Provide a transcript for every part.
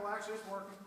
well, actually, it's working.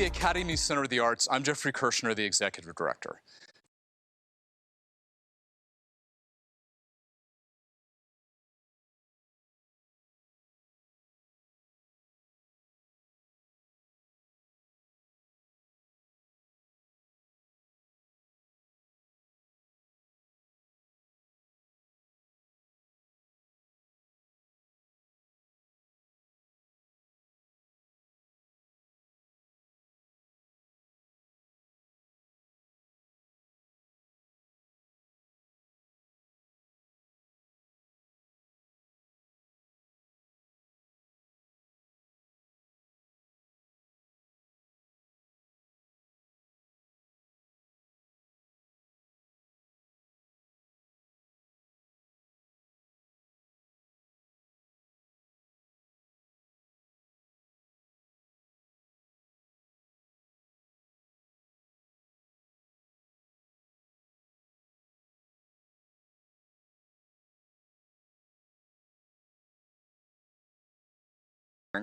Academy Center of the Arts, I'm Jeffrey Kirshner, the Executive Director.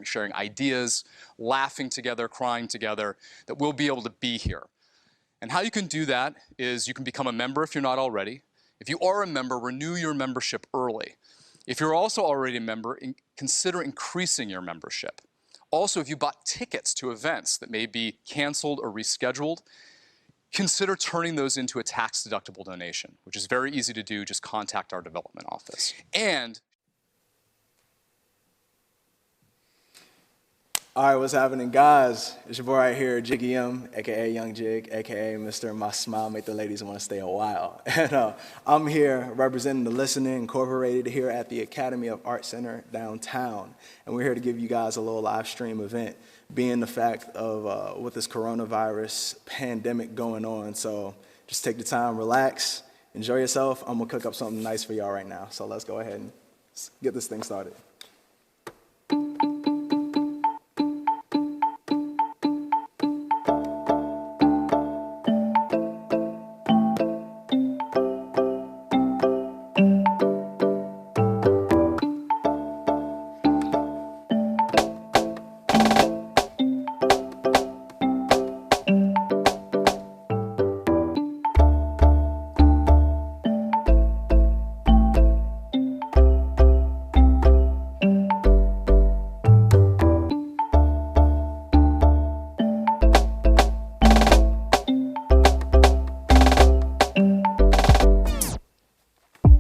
Sharing ideas, laughing together, crying together, that we'll be able to be here. And how you can do that is you can become a member if you're not already. If you are a member, renew your membership early. If you're also already a member, consider increasing your membership. Also, if you bought tickets to events that may be canceled or rescheduled, consider turning those into a tax-deductible donation, which is very easy to do. Just contact our development office. And all right, what's happening, guys? It's your boy right here, Jiggy M, aka Young Jig, aka Mr. My Smile Make the Ladies Want to Stay a While. And I'm here representing the Listening Incorporated here at the Academy of Art Center downtown. And we're here to give you guys a little live stream event, being the fact of with this coronavirus pandemic going on. So just take the time, relax, enjoy yourself. I'm gonna cook up something nice for y'all right now. So let's go ahead and get this thing started.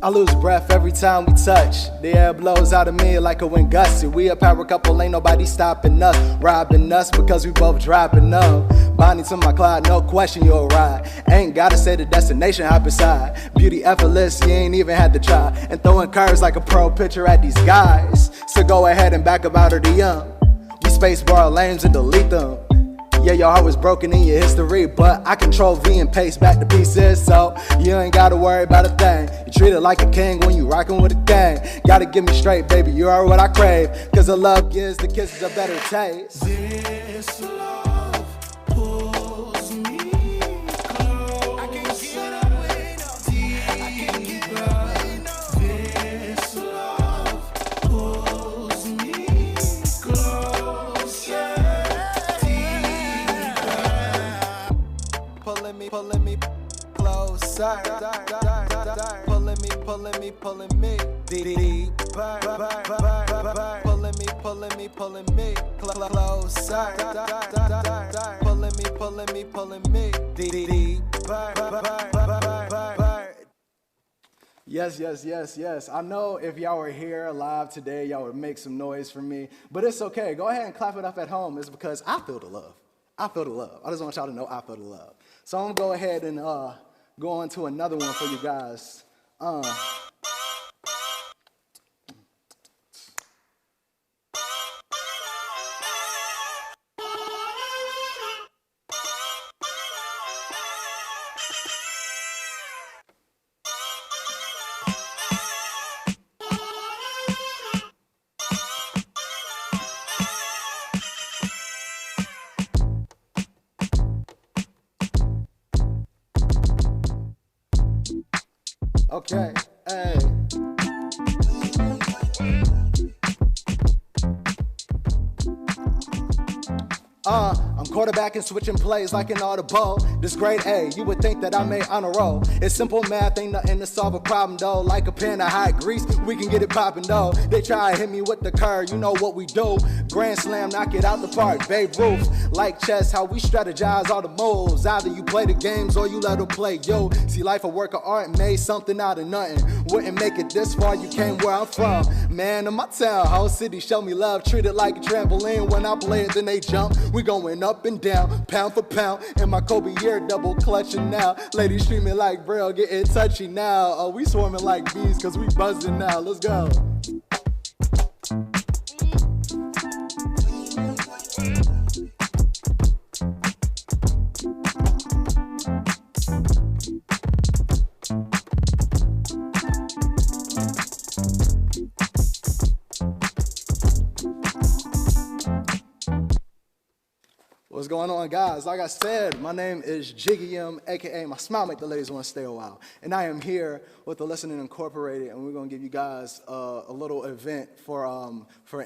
I lose breath every time we touch. The air blows out of me like a wind gusty. We a power couple, ain't nobody stopping us. Robbing us because we both dropping up. Bonding to my cloud, no question you'll ride. Ain't gotta say the destination, hop inside. Beauty effortless, you ain't even had to try. And throwing curves like a pro pitcher at these guys. So go ahead and back up out of the young. We space bar lanes and delete them. Yeah, your heart was broken in your history, but I control V and paste back to pieces, so you ain't gotta worry about a thing. You treat it like a king when you rockin' with a gang. Gotta get me straight, baby, you are what I crave, cause the love gives the kisses a better taste. This love pulls me close. I can't get away, deeper. This love pulls me closer. Pulling me closer. Pulling me deeper. Pulling me closer. Pulling me deeper. Yes. I know if y'all were here live today, y'all would make some noise for me, but it's okay. Go ahead and clap it up at home. It's because I feel the love. I feel the love. I just want y'all to know I feel the love. So I'm gonna go ahead and go on to another one for you guys. Okay, hey. I'm quarterbacking, switching plays like an audible. This grade A, you would think that I made honor roll. It's simple math, ain't nothing to solve a problem though. Like a pan of hot grease, we can get it poppin' though. They try to hit me with the curve, you know what we do. Grand slam, knock it out the park, Babe Ruth. Like chess, how we strategize all the moves. Either you play the games or you let them play you. See life a work of art, made something out of nothing. Wouldn't make it this far, you came where I'm from. Man of my town, whole city show me love. Treat it like a trampoline, when I play it then they jump. We going up and down, pound for pound. And my Kobe year double clutching now. Ladies treat me like Braille, getting touchy now. Oh, we swarming like bees cause we buzzing now, let's go. What's going on, guys? Like I said, my name is Jiggy M, aka my smile make the ladies want to stay a while. And I am here with the Listening Incorporated, and we're going to give you guys a little event for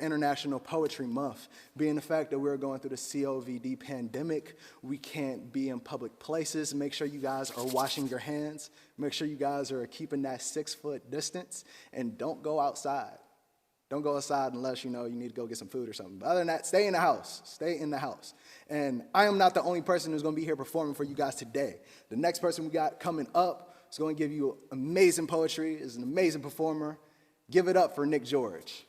International Poetry Month. Being the fact that we're going through the COVID pandemic, we can't be in public places. Make sure you guys are washing your hands. Make sure you guys are keeping that 6-foot distance, and don't go outside. Don't go outside unless you know you need to go get some food or something. But other than that, stay in the house. Stay in the house. And I am not the only person who's going to be here performing for you guys today. The next person we got coming up is going to give you amazing poetry, is an amazing performer. Give it up for Nick George.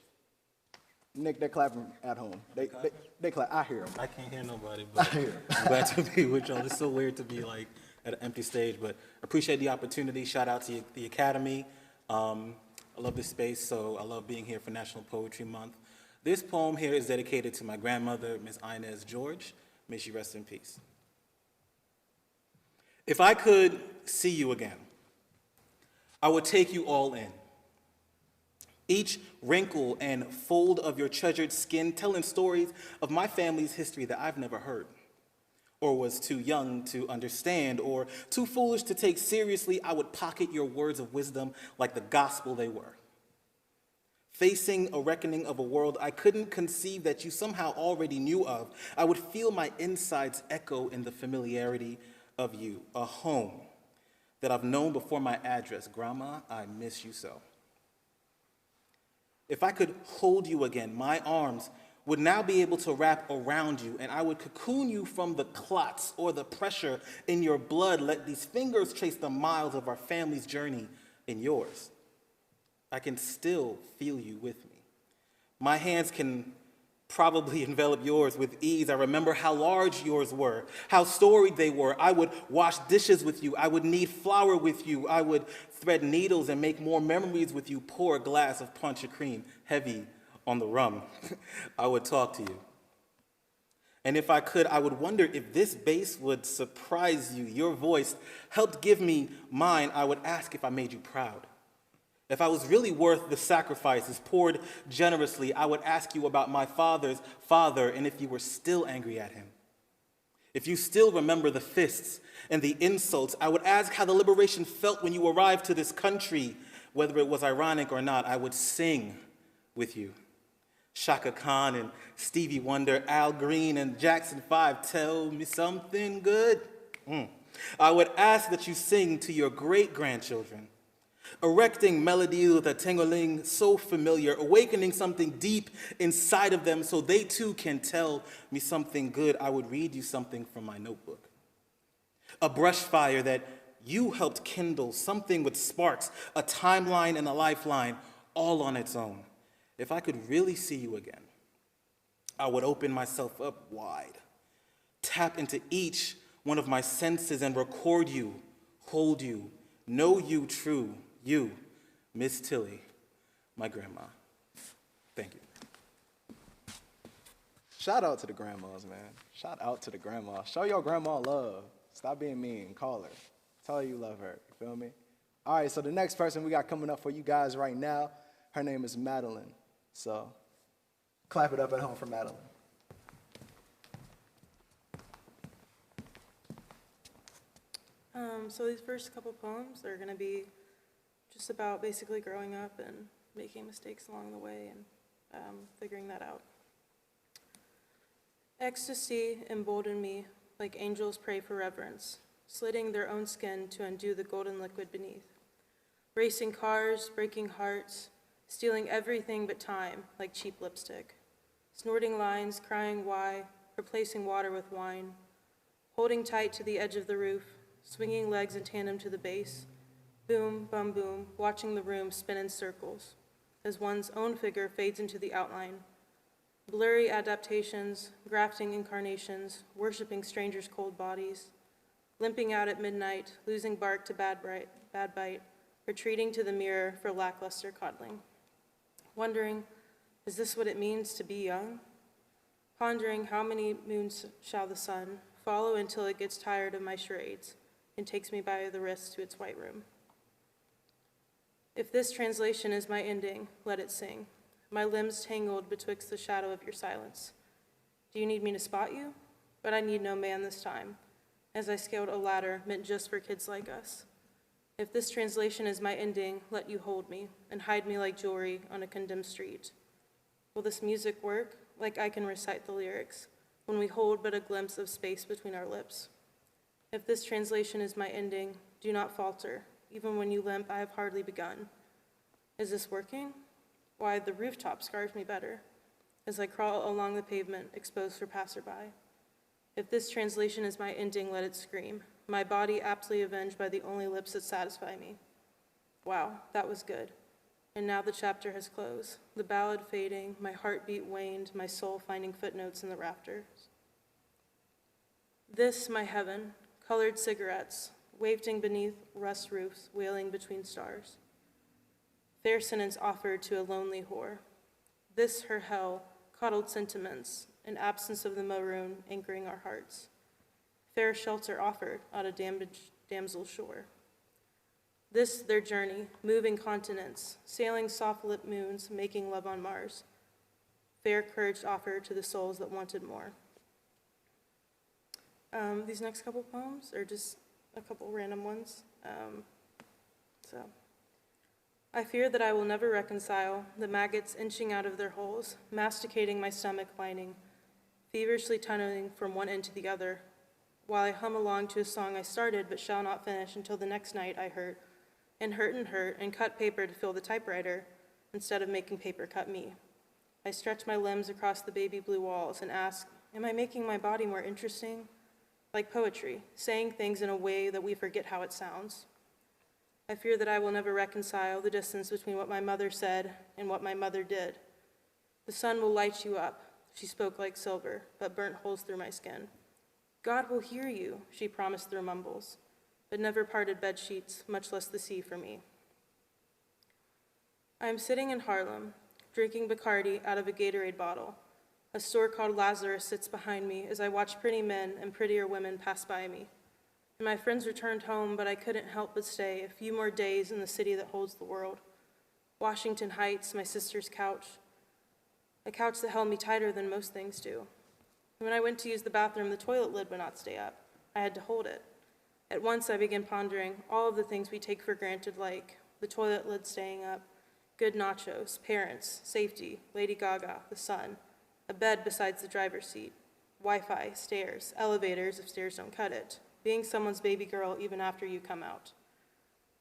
Nick, they're clapping at home. They clap. I hear them. I can't hear nobody, but I'm glad to be with y'all. It's so weird to be like at an empty stage, but I appreciate the opportunity. Shout out to the Academy. I love this space, so I love being here for National Poetry Month. This poem here is dedicated to my grandmother, Miss Inez George. May she rest in peace. If I could see you again, I would take you all in. Each wrinkle and fold of your treasured skin telling stories of my family's history that I've never heard, or was too young to understand, or too foolish to take seriously. I would pocket your words of wisdom like the gospel they were. Facing a reckoning of a world I couldn't conceive that you somehow already knew of, I would feel my insides echo in the familiarity of you, a home that I've known before my address. Grandma, I miss you so. If I could hold you again, my arms would now be able to wrap around you, and I would cocoon you from the clots or the pressure in your blood. Let these fingers trace the miles of our family's journey in yours. I can still feel you with me. My hands can probably envelop yours with ease. I remember how large yours were, how storied they were. I would wash dishes with you. I would knead flour with you. I would thread needles and make more memories with you. Pour a glass of punch or cream, heavy on the rum. I would talk to you. And if I could, I would wonder if this bass would surprise you. Your voice helped give me mine. I would ask if I made you proud. If I was really worth the sacrifices poured generously, I would ask you about my father's father and if you were still angry at him. If you still remember the fists and the insults, I would ask how the liberation felt when you arrived to this country. Whether it was ironic or not, I would sing with you. Shaka Khan and Stevie Wonder, Al Green and Jackson 5, tell me something good. I would ask that you sing to your great-grandchildren, erecting melodies with a tingling so familiar, awakening something deep inside of them so they too can tell me something good. I would read you something from my notebook. A brush fire that you helped kindle, something with sparks, a timeline and a lifeline, all on its own. If I could really see you again, I would open myself up wide, tap into each one of my senses and record you, hold you, know you true, you, Miss Tilly, my grandma. Thank you. Shout out to the grandmas, man. Shout out to the grandma. Show your grandma love. Stop being mean. Call her. Tell her you love her. You feel me? All right, so the next person we got coming up for you guys right now, her name is Madeline. So clap it up at home for Madeline. So these first couple poems are going to be just about basically growing up and making mistakes along the way and figuring that out. Ecstasy emboldened me like angels pray for reverence, slitting their own skin to undo the golden liquid beneath. Racing cars, breaking hearts, stealing everything but time like cheap lipstick. Snorting lines, crying why, replacing water with wine. Holding tight to the edge of the roof, swinging legs in tandem to the base. Boom, bum, boom, watching the room spin in circles as one's own figure fades into the outline. Blurry adaptations, grafting incarnations, worshiping strangers' cold bodies. Limping out at midnight, losing bark to bad bite, retreating to the mirror for lackluster coddling. Wondering, is this what it means to be young? Pondering how many moons shall the sun follow until it gets tired of my charades and takes me by the wrist to its white room. If this translation is my ending, let it sing, my limbs tangled betwixt the shadow of your silence. Do you need me to spot you? But I need no man this time, as I scaled a ladder meant just for kids like us. If this translation is my ending, let you hold me and hide me like jewelry on a condemned street. Will this music work like I can recite the lyrics when we hold but a glimpse of space between our lips? If this translation is my ending, do not falter. Even when you limp, I have hardly begun. Is this working? Why, the rooftop scars me better as I crawl along the pavement, exposed for passerby. If this translation is my ending, let it scream, my body aptly avenged by the only lips that satisfy me. Wow, that was good. And now the chapter has closed, the ballad fading, my heartbeat waned, my soul finding footnotes in the rafters. This, my heaven, colored cigarettes, wafting beneath rust roofs, wailing between stars. Fair sentence offered to a lonely whore. This, her hell, coddled sentiments, an absence of the maroon anchoring our hearts. Fair shelter offered on a damaged damsel's shore. This, their journey, moving continents, sailing soft-lit moons, making love on Mars. Fair courage offered to the souls that wanted more. These next couple poems are just a couple random ones. I fear that I will never reconcile the maggots inching out of their holes, masticating my stomach lining, feverishly tunneling from one end to the other, while I hum along to a song I started but shall not finish until the next night I hurt, and cut paper to fill the typewriter instead of making paper cut me. I stretch my limbs across the baby blue walls and ask, am I making my body more interesting? Like poetry, saying things in a way that we forget how it sounds. I fear that I will never reconcile the distance between what my mother said and what my mother did. The sun will light you up, she spoke like silver, but burnt holes through my skin. God will hear you, she promised through mumbles, but never parted bed sheets, much less the sea for me. I am sitting in Harlem, drinking Bacardi out of a Gatorade bottle. A store called Lazarus sits behind me as I watch pretty men and prettier women pass by me. And my friends returned home, but I couldn't help but stay a few more days in the city that holds the world. Washington Heights, my sister's couch, a couch that held me tighter than most things do. When I went to use the bathroom, the toilet lid would not stay up. I had to hold it. At once, I began pondering all of the things we take for granted, like the toilet lid staying up, good nachos, parents, safety, Lady Gaga, the sun, a bed besides the driver's seat, Wi-Fi, stairs, elevators if stairs don't cut it, being someone's baby girl even after you come out.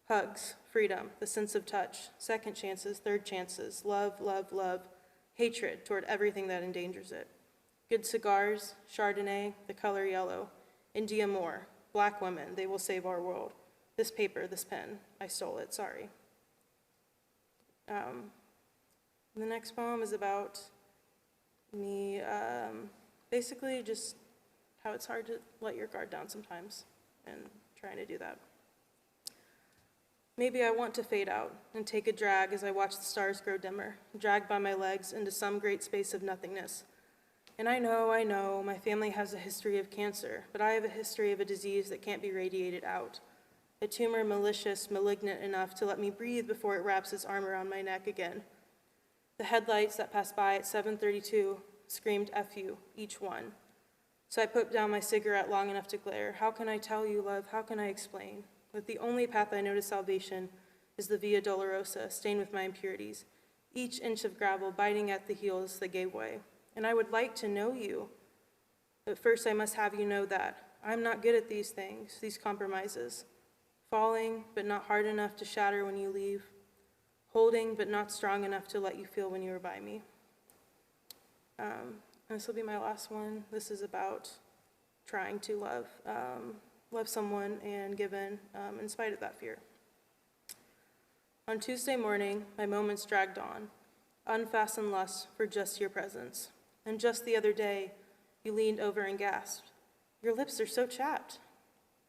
Hugs, freedom, the sense of touch, second chances, third chances, love, love, love, hatred toward everything that endangers it. Good cigars, Chardonnay, the color yellow, India Moore, black women, they will save our world. This paper, this pen, I stole it, sorry. The next poem is about me, basically just how it's hard to let your guard down sometimes and trying to do that. Maybe I want to fade out and take a drag as I watch the stars grow dimmer, dragged by my legs into some great space of nothingness. And I know, my family has a history of cancer, but I have a history of a disease that can't be radiated out. A tumor malicious, malignant enough to let me breathe before it wraps its arm around my neck again. The headlights that passed by at 7:32 screamed F you, each one. So I put down my cigarette long enough to glare. How can I tell you, love? How can I explain? That the only path I know to salvation is the Via Dolorosa, stained with my impurities, each inch of gravel biting at the heels that gave way. And I would like to know you, But first I must have you know that I'm not good at these things, these compromises. Falling, but not hard enough to shatter when you leave. Holding, but not strong enough to let you feel when you were by me. This will be my last one. This is about trying to love someone and give in spite of that fear. On Tuesday morning, my moments dragged on, unfastened lust for just your presence. And just the other day, you leaned over and gasped, "Your lips are so chapped."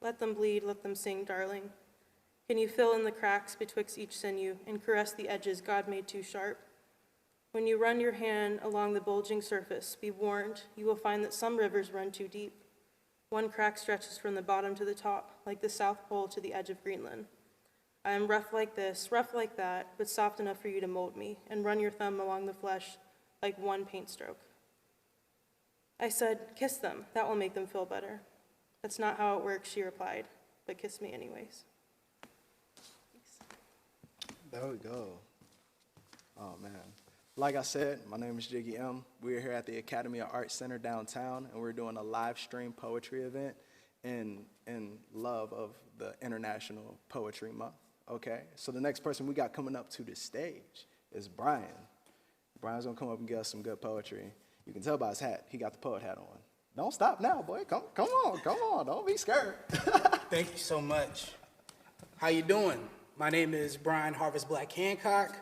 Let them bleed, let them sing, darling. Can you fill in the cracks betwixt each sinew and caress the edges God made too sharp? When you run your hand along the bulging surface, be warned, you will find that some rivers run too deep. One crack stretches from the bottom to the top, like the South Pole to the edge of Greenland. I am rough like this, rough like that, but soft enough for you to mold me and run your thumb along the flesh like one paint stroke. I said, "Kiss them, that will make them feel better." "That's not how it works," she replied, "but kiss me anyways." Thanks. There we go. Oh, man. Like I said, my name is Jiggy M. We're here at the Academy of Arts Center downtown, and we're doing a live stream poetry event in love of the International Poetry Month, okay? So the next person we got coming up to the stage is Brian. Brian's gonna come up and give us some good poetry. You can tell by his hat, he got the poet hat on. Don't stop now, boy. Come on, don't be scared. Thank you so much. How you doing? My name is Brian Harvest Black Hancock.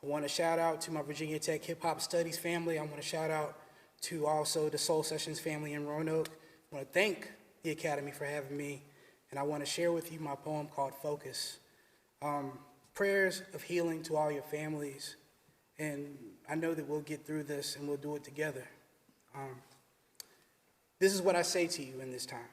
I want to shout out to my Virginia Tech Hip Hop Studies family. I want to shout out to also the Soul Sessions family in Roanoke. I want to thank the Academy for having me, and I want to share with you my poem called Focus. Prayers of healing to all your families, and I know that we'll get through this and we'll do it together. This is what I say to you in this time.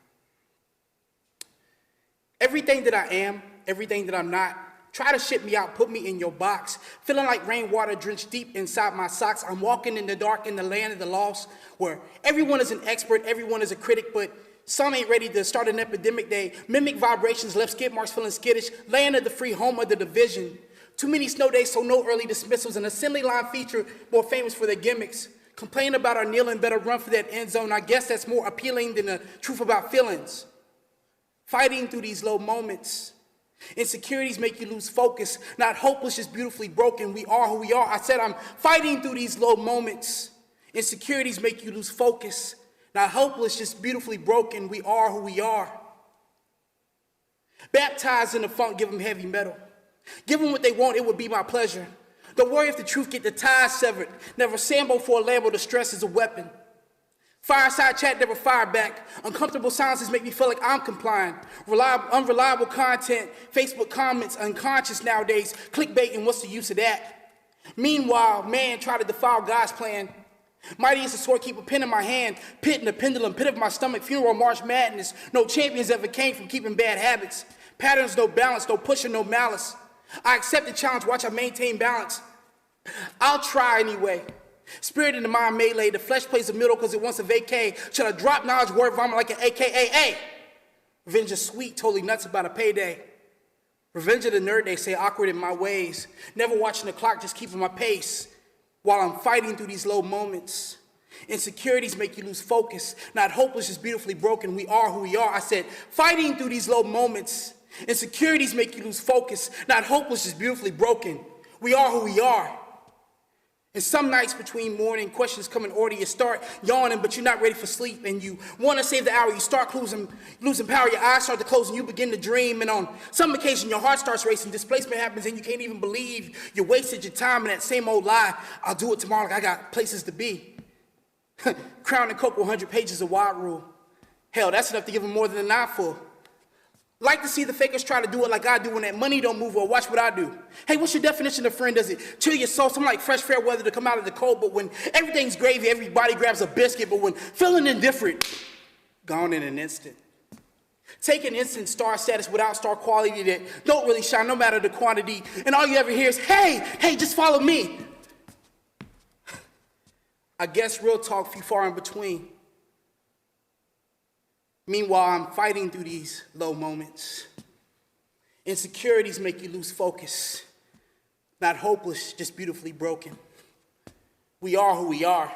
Everything that I am, everything that I'm not, try to ship me out, put me in your box. Feeling like rainwater drenched deep inside my socks. I'm walking in the dark in the land of the lost, where everyone is an expert, everyone is a critic, but some ain't ready to start an epidemic. They mimic vibrations, left skid marks feeling skittish. Land of the free, home of the division. Too many snow days, so no early dismissals. An assembly line feature more famous for their gimmicks. Complain about our kneeling, better run for that end zone. I guess that's more appealing than the truth about feelings. Fighting through these low moments. Insecurities make you lose focus. Not hopeless, just beautifully broken. We are who we are. I said I'm fighting through these low moments. Insecurities make you lose focus. Not hopeless, just beautifully broken. We are who we are. Baptized in the funk, give them heavy metal. Give them what they want, it would be my pleasure. Don't worry if the truth get the ties severed. Never sambo for a Lambo, the stress is a weapon. Fireside chat, never fire back. Uncomfortable silences make me feel like I'm complying. Unreliable content, Facebook comments, unconscious nowadays. Clickbait, and what's the use of that? Meanwhile, man tried to defile God's plan. Mighty as a sword, keep a pen in my hand. Pit in the pendulum, pit of my stomach, funeral march madness. No champions ever came from keeping bad habits. Patterns, no balance, no pushing, no malice. I accept the challenge, watch I maintain balance. I'll try anyway. Spirit in the mind melee, the flesh plays the middle because it wants a vacay. Should I drop knowledge, word vomit like an AKA? Revenge is sweet, totally nuts about a payday. Revenge of the nerd, they say, awkward in my ways. Never watching the clock, just keeping my pace. While I'm fighting through these low moments. Insecurities make you lose focus. Not hopeless, just beautifully broken. We are who we are. I said, fighting through these low moments. Insecurities make you lose focus. Not hopeless, just beautifully broken. We are who we are. And some nights between morning, questions come in order. You start yawning, but you're not ready for sleep. And you want to save the hour. You start losing power. Your eyes start to close, and you begin to dream. And on some occasion, your heart starts racing. Displacement happens, and you can't even believe you wasted your time in that same old lie. I'll do it tomorrow. Like I got places to be. Crown and Coke, 100 pages of wild rule. Hell, that's enough to give them more than an eye full. Like to see the fakers try to do it like I do when that money don't move, or watch what I do. Hey, what's your definition of friend? Does it chill your soul? Something like fresh fair weather to come out of the cold, but when everything's gravy, everybody grabs a biscuit, but when feeling indifferent, gone in an instant. Take an instant star status without star quality that don't really shine no matter the quantity, and all you ever hear is, hey, just follow me. I guess real talk, few far in between. Meanwhile, I'm fighting through these low moments. Insecurities make you lose focus. Not hopeless, just beautifully broken. We are who we are.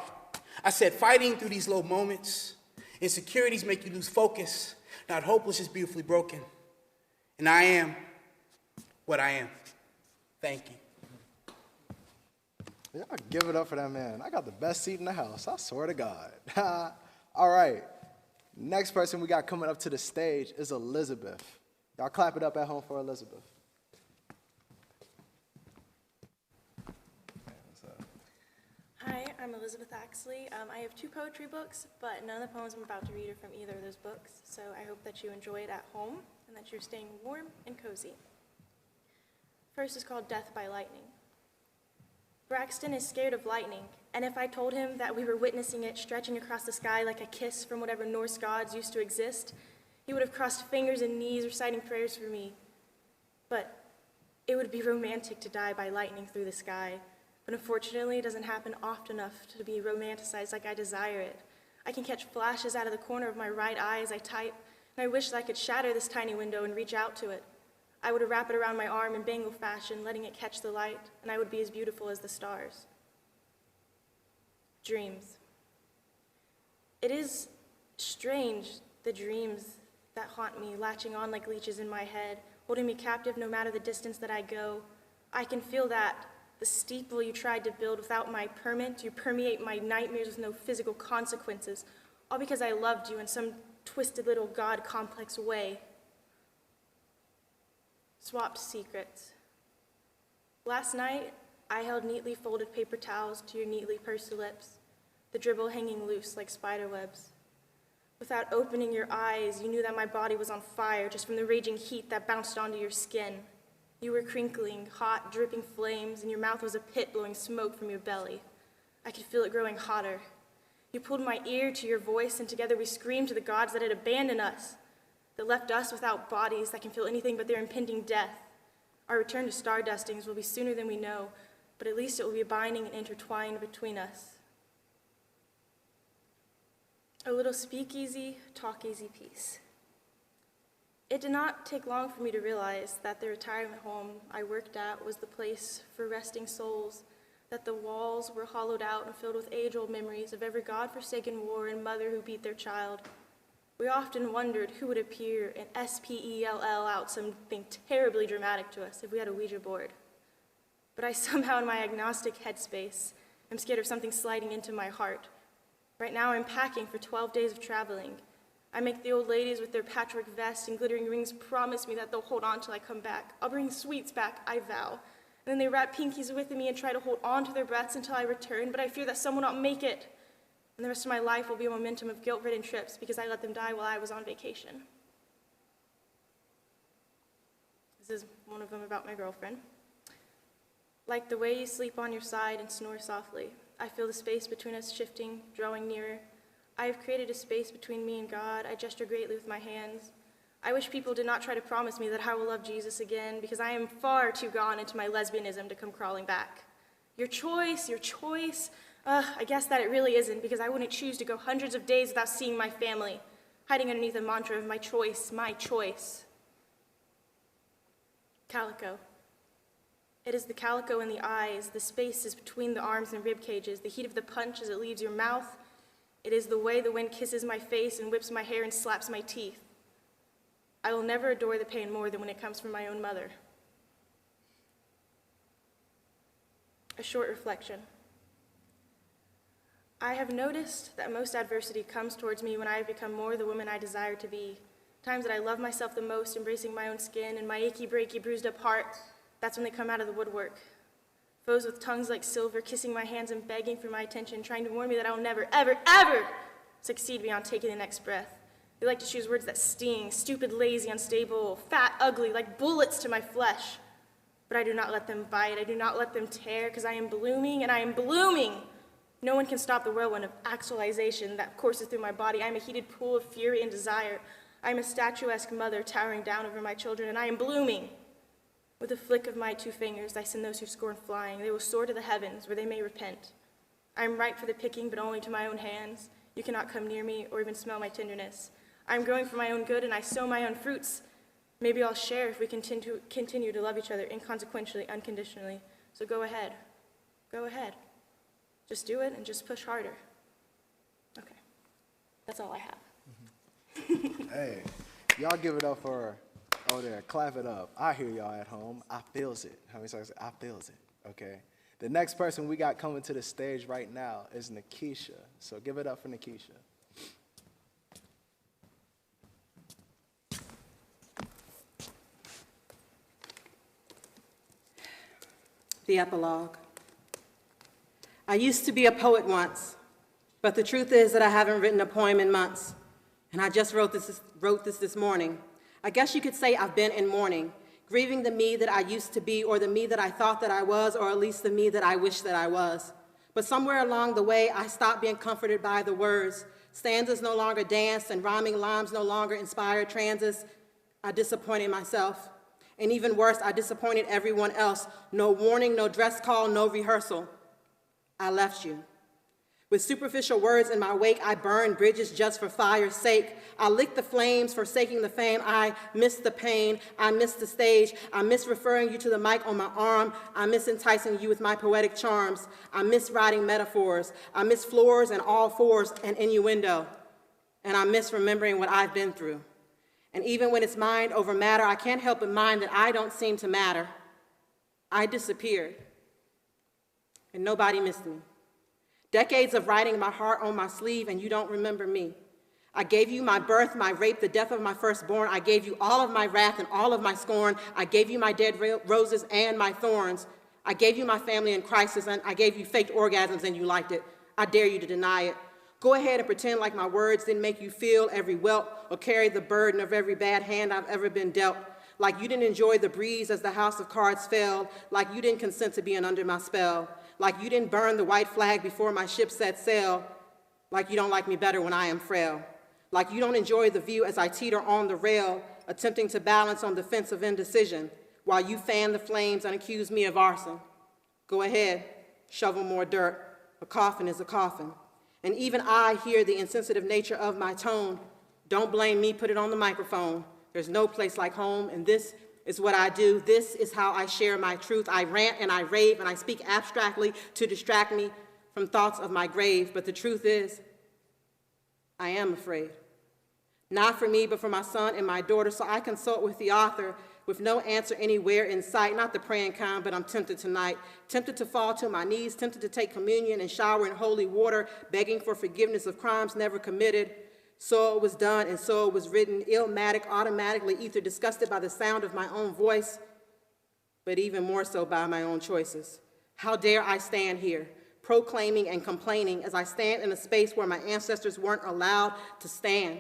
I said, fighting through these low moments. Insecurities make you lose focus. Not hopeless, just beautifully broken. And I am what I am. Thank you. Y'all give it up for that man. I got the best seat in the house. I swear to God. All right. Next person we got coming up to the stage is Elizabeth. Y'all clap it up at home for Elizabeth. Hi, I'm Elizabeth Axley. I have 2 poetry books, but none of the poems I'm about to read are from either of those books, so I hope that you enjoy it at home and that you're staying warm and cozy. First is called Death by Lightning. Braxton is scared of lightning, and if I told him that we were witnessing it stretching across the sky like a kiss from whatever Norse gods used to exist, he would have crossed fingers and knees reciting prayers for me. But it would be romantic to die by lightning through the sky, but unfortunately it doesn't happen often enough to be romanticized like I desire it. I can catch flashes out of the corner of my right eye as I type, and I wish that I could shatter this tiny window and reach out to it. I would wrap it around my arm in bangle fashion, letting it catch the light, and I would be as beautiful as the stars. Dreams. It is strange, the dreams that haunt me, latching on like leeches in my head, holding me captive no matter the distance that I go. I can feel that. The steeple you tried to build without my permit, you permeate my nightmares with no physical consequences, all because I loved you in some twisted little God complex way. Swapped secrets. Last night, I held neatly folded paper towels to your neatly pursed lips, the dribble hanging loose like spider webs. Without opening your eyes, you knew that my body was on fire just from the raging heat that bounced onto your skin. You were crinkling, hot, dripping flames, and your mouth was a pit blowing smoke from your belly. I could feel it growing hotter. You pulled my ear to your voice, and together we screamed to the gods that had abandoned us, that left us without bodies that can feel anything but their impending death. Our return to stardustings will be sooner than we know, but at least it will be binding and intertwined between us. A little speakeasy, talk-easy piece. It did not take long for me to realize that the retirement home I worked at was the place for resting souls, that the walls were hollowed out and filled with age-old memories of every God-forsaken war and mother who beat their child. We often wondered who would appear and spell out something terribly dramatic to us if we had a Ouija board. But I somehow, in my agnostic headspace, am scared of something sliding into my heart. Right now I'm packing for 12 days of traveling. I make the old ladies with their patchwork vests and glittering rings promise me that they'll hold on till I come back. I'll bring sweets back, I vow. And then they wrap pinkies with me and try to hold on to their breaths until I return, but I fear that some will not make it. And the rest of my life will be a momentum of guilt-ridden trips because I let them die while I was on vacation. This is one of them about my girlfriend. Like the way you sleep on your side and snore softly, I feel the space between us shifting, drawing nearer. I have created a space between me and God. I gesture greatly with my hands. I wish people did not try to promise me that I will love Jesus again because I am far too gone into my lesbianism to come crawling back. Your choice, your choice. I guess that it really isn't, because I wouldn't choose to go hundreds of days without seeing my family, hiding underneath a mantra of my choice, my choice. Calico. It is the calico in the eyes, the spaces between the arms and rib cages, the heat of the punch as it leaves your mouth. It is the way the wind kisses my face and whips my hair and slaps my teeth. I will never adore the pain more than when it comes from my own mother. A short reflection. I have noticed that most adversity comes towards me when I have become more the woman I desire to be. Times that I love myself the most, embracing my own skin and my achy, breaky, bruised up heart, that's when they come out of the woodwork. Foes with tongues like silver, kissing my hands and begging for my attention, trying to warn me that I will never, ever, ever succeed beyond taking the next breath. They like to choose words that sting, stupid, lazy, unstable, fat, ugly, like bullets to my flesh. But I do not let them bite, I do not let them tear, because I am blooming and I am blooming. No one can stop the whirlwind of actualization that courses through my body. I am a heated pool of fury and desire. I am a statuesque mother towering down over my children, and I am blooming. With a flick of my 2 fingers, I send those who scorn flying. They will soar to the heavens, where they may repent. I am ripe for the picking, but only to my own hands. You cannot come near me or even smell my tenderness. I am growing for my own good, and I sow my own fruits. Maybe I'll share if we continue to love each other inconsequentially, unconditionally. So go ahead. Go ahead. Just do it and just push harder. Okay. That's all I have. Hey, y'all give it up for her. Oh, there, clap it up. I hear y'all at home. I feels it. How many times I feels it, okay? The next person we got coming to the stage right now is Nikisha. So give it up for Nikisha. The epilogue. I used to be a poet once, but the truth is that I haven't written a poem in months. And I just wrote this morning. I guess you could say I've been in mourning, grieving the me that I used to be, or the me that I thought that I was, or at least the me that I wish that I was. But somewhere along the way, I stopped being comforted by the words. Stanzas no longer danced, and rhyming rhymes no longer inspired trances. I disappointed myself. And even worse, I disappointed everyone else. No warning, no dress call, no rehearsal. I left you. With superficial words in my wake, I burned bridges just for fire's sake. I licked the flames, forsaking the fame. I missed the pain. I missed the stage. I miss referring you to the mic on my arm. I miss enticing you with my poetic charms. I miss writing metaphors. I miss floors and all fours and innuendo. And I miss remembering what I've been through. And even when it's mind over matter, I can't help but mind that I don't seem to matter. I disappeared, and nobody missed me. Decades of writing my heart on my sleeve, and you don't remember me. I gave you my birth, my rape, the death of my firstborn. I gave you all of my wrath and all of my scorn. I gave you my dead roses and my thorns. I gave you my family in crisis, and I gave you faked orgasms, and you liked it. I dare you to deny it. Go ahead and pretend like my words didn't make you feel every welt or carry the burden of every bad hand I've ever been dealt. Like you didn't enjoy the breeze as the house of cards fell. Like you didn't consent to being under my spell. Like you didn't burn the white flag before my ship set sail. Like you don't like me better when I am frail. Like you don't enjoy the view as I teeter on the rail, attempting to balance on the fence of indecision, while you fan the flames and accuse me of arson. Go ahead, shovel more dirt. A coffin is a coffin. And even I hear the insensitive nature of my tone. Don't blame me, put it on the microphone. There's no place like home, and this is what I do. This is how I share my truth. I rant and I rave and I speak abstractly to distract me from thoughts of my grave. But the truth is, I am afraid. Not for me, but for my son and my daughter. So I consult with the author with no answer anywhere in sight. Not the praying kind, but I'm tempted tonight. Tempted to fall to my knees, tempted to take communion and shower in holy water, begging for forgiveness of crimes never committed. So it was done, and so it was written, illmatic, automatically, either disgusted by the sound of my own voice, but even more so by my own choices. How dare I stand here, proclaiming and complaining as I stand in a space where my ancestors weren't allowed to stand,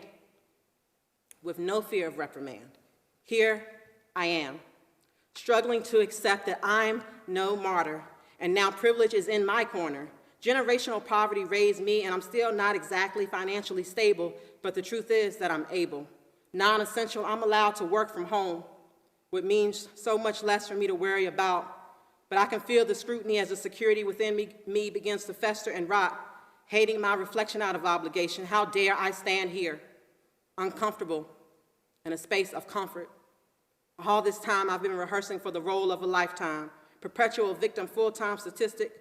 with no fear of reprimand. Here I am, struggling to accept that I'm no martyr, and now privilege is in my corner. Generational poverty raised me, and I'm still not exactly financially stable, but the truth is that I'm able. Non-essential, I'm allowed to work from home, which means so much less for me to worry about. But I can feel the scrutiny as the security within me begins to fester and rot, hating my reflection out of obligation. How dare I stand here, uncomfortable, in a space of comfort. All this time I've been rehearsing for the role of a lifetime, perpetual victim, full-time statistic.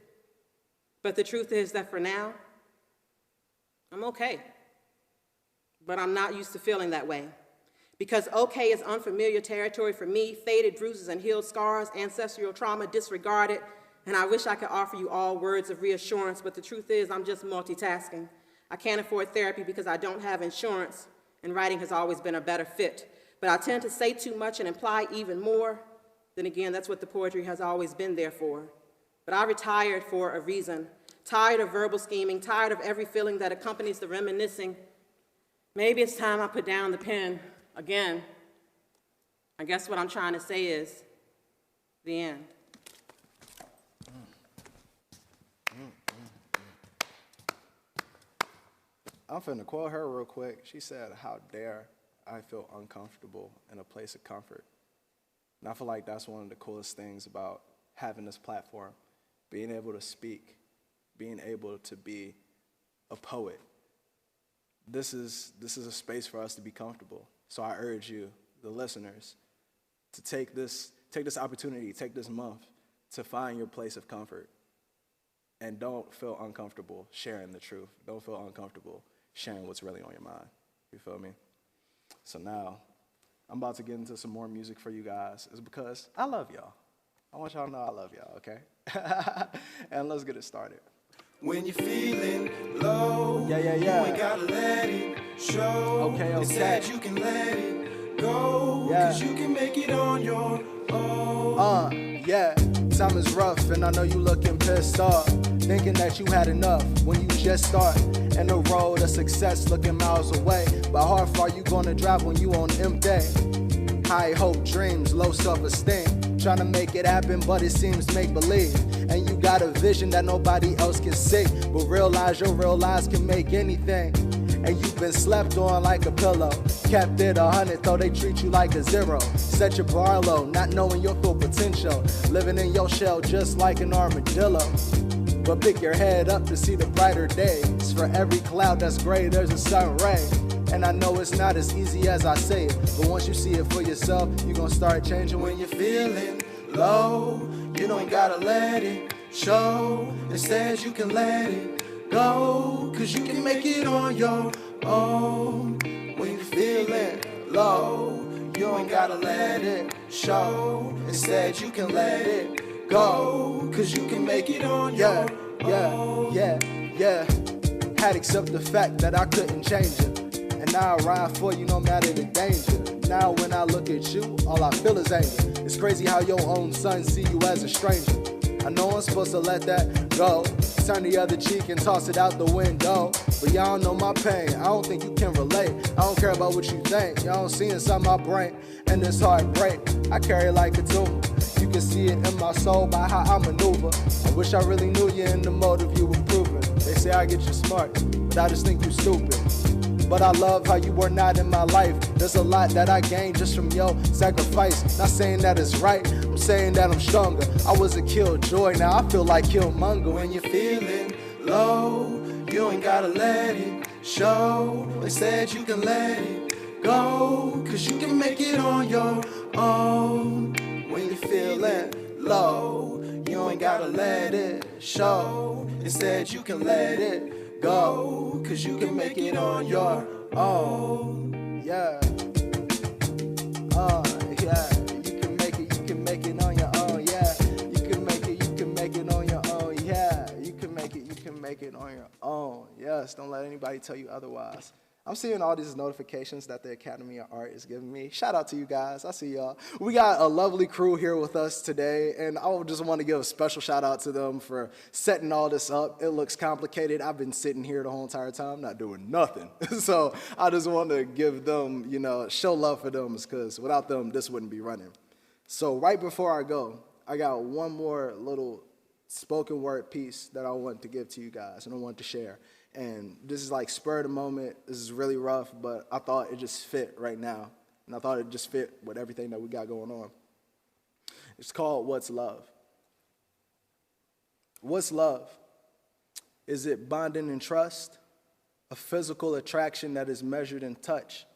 But the truth is that for now, I'm okay. But I'm not used to feeling that way. Because okay is unfamiliar territory for me, faded bruises and healed scars, ancestral trauma disregarded, and I wish I could offer you all words of reassurance, but the truth is I'm just multitasking. I can't afford therapy because I don't have insurance, and writing has always been a better fit. But I tend to say too much and imply even more. Then again, that's what the poetry has always been there for. But I retired for a reason. Tired of verbal scheming, tired of every feeling that accompanies the reminiscing. Maybe it's time I put down the pen again. I guess what I'm trying to say is the end. I'm finna quote her real quick. She said, how dare I feel uncomfortable in a place of comfort. And I feel like that's one of the coolest things about having this platform, being able to speak, being able to be a poet. This is a space for us to be comfortable. So I urge you, the listeners, to take this opportunity, take this month to find your place of comfort. And don't feel uncomfortable sharing the truth. Don't feel uncomfortable sharing what's really on your mind. You feel me? So now, I'm about to get into some more music for you guys. It's because I love y'all. I want y'all to know I love y'all, okay? And let's get it started. When you're feeling low, Yeah. you ain't gotta let it show. Okay. It's that you can let it go, Yeah. 'cause you can make it on your own. Yeah, time is rough and I know you looking pissed off, thinking that you had enough when you just start. And the road of success looking miles away, but how far you gonna drive when you on empty? High hope dreams, low self-esteem, trying to make it happen but it seems make-believe. And you got a vision that nobody else can see, but realize your real lies can make anything. And you've been slept on like a pillow, kept it 100 though they treat you like a 0. Set your bar low, not knowing your full potential, living in your shell just like an armadillo. But pick your head up to see the brighter days. For every cloud that's gray, there's a sun ray. And I know it's not as easy as I say it, but once you see it for yourself, you're gonna start changing. When you're feeling low, you don't gotta let it show. Instead, you can let it go, 'cause you can make it on your own. When you're feeling low, you ain't gotta let it show. Instead, you can let it go, 'cause you can make it on your own. Yeah. Had to accept the fact that I couldn't change it. And now I ride for you no matter the danger. Now when I look at you, all I feel is anger. It's crazy how your own son see you as a stranger. I know I'm supposed to let that go, turn the other cheek and toss it out the window. But y'all know my pain, I don't think you can relate. I don't care about what you think, y'all don't see inside my brain. And this heartbreak, I carry it like a tumor. You can see it in my soul by how I maneuver. I wish I really knew you and the motive you were proving. They say I get you smart, but I just think you stupid. But I love how you were not in my life. There's a lot that I gained just from your sacrifice. Not saying that it's right, I'm saying that I'm stronger. I was a killjoy, now I feel like Killmonger. When you're feeling low, you ain't gotta let it show. Instead, you can let it go, 'cause you can make it on your own. When you're feeling low, you ain't gotta let it show. Instead, you can let it go, 'cause you can make it on your own. Yeah. You can make it on your own. Yeah. You can make it on your own. Yeah. You can make it on your own. Yes, don't let anybody tell you otherwise. I'm seeing all these notifications that the Academy of Art is giving me. Shout out to you guys. I see y'all. We got a lovely crew here with us today, and I just want to give a special shout out to them for setting all this up. It looks complicated. I've been sitting here the whole entire time, not doing nothing. So I just want to give them, show love for them, because without them, this wouldn't be running. So right before I go, I got one more little spoken word piece that I want to give to you guys, and I want to share. And this is like spur of the moment. This is really rough, but I thought it just fit right now. And I thought it just fit with everything that we got going on. It's called What's Love? What's love? Is it bonding and trust? A physical attraction that is measured in touch?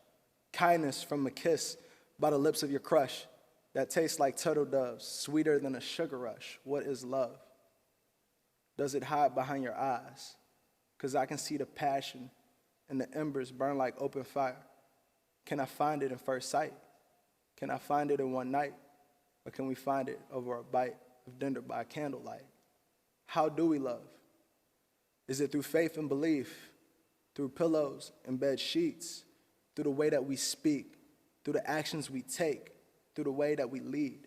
Kindness from a kiss by the lips of your crush that tastes like turtle doves, sweeter than a sugar rush? What is love? Does it hide behind your eyes? 'Cause I can see the passion and the embers burn like open fire. Can I find it in first sight? Can I find it in one night? Or can we find it over a bite of dinner by candlelight? How do we love? Is it through faith and belief, through pillows and bed sheets, through the way that we speak, through the actions we take, through the way that we lead?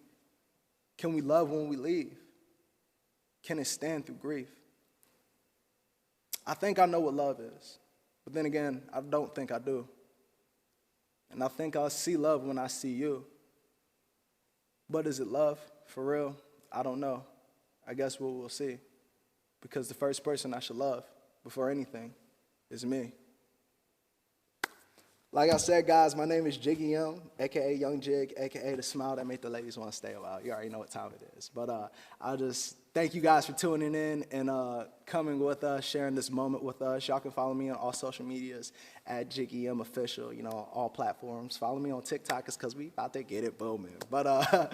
Can we love when we leave? Can it stand through grief? I think I know what love is, but then again, I don't think I do. And I think I'll see love when I see you. But is it love for real? I don't know. I guess we'll see. Because the first person I should love before anything is me. Like I said, guys, my name is Jiggy M, a.k.a. Young Jig, a.k.a. the smile that make the ladies want to stay a while. You already know what time it is. But I just thank you guys for tuning in and coming with us, sharing this moment with us. Y'all can follow me on all social medias at Jiggy M Official, all platforms. Follow me on TikTok because we about to get it booming. But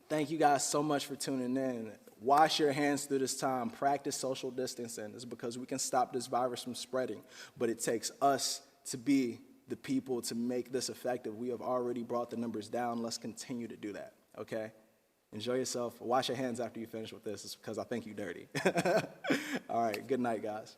thank you guys so much for tuning in. Wash your hands through this time. Practice social distancing. It's because we can stop this virus from spreading. But it takes us to be the people to make this effective. We have already brought the numbers down. Let's continue to do that, okay? Enjoy yourself. Wash your hands after you finish with this. It's because I think you're dirty. All right, good night, guys.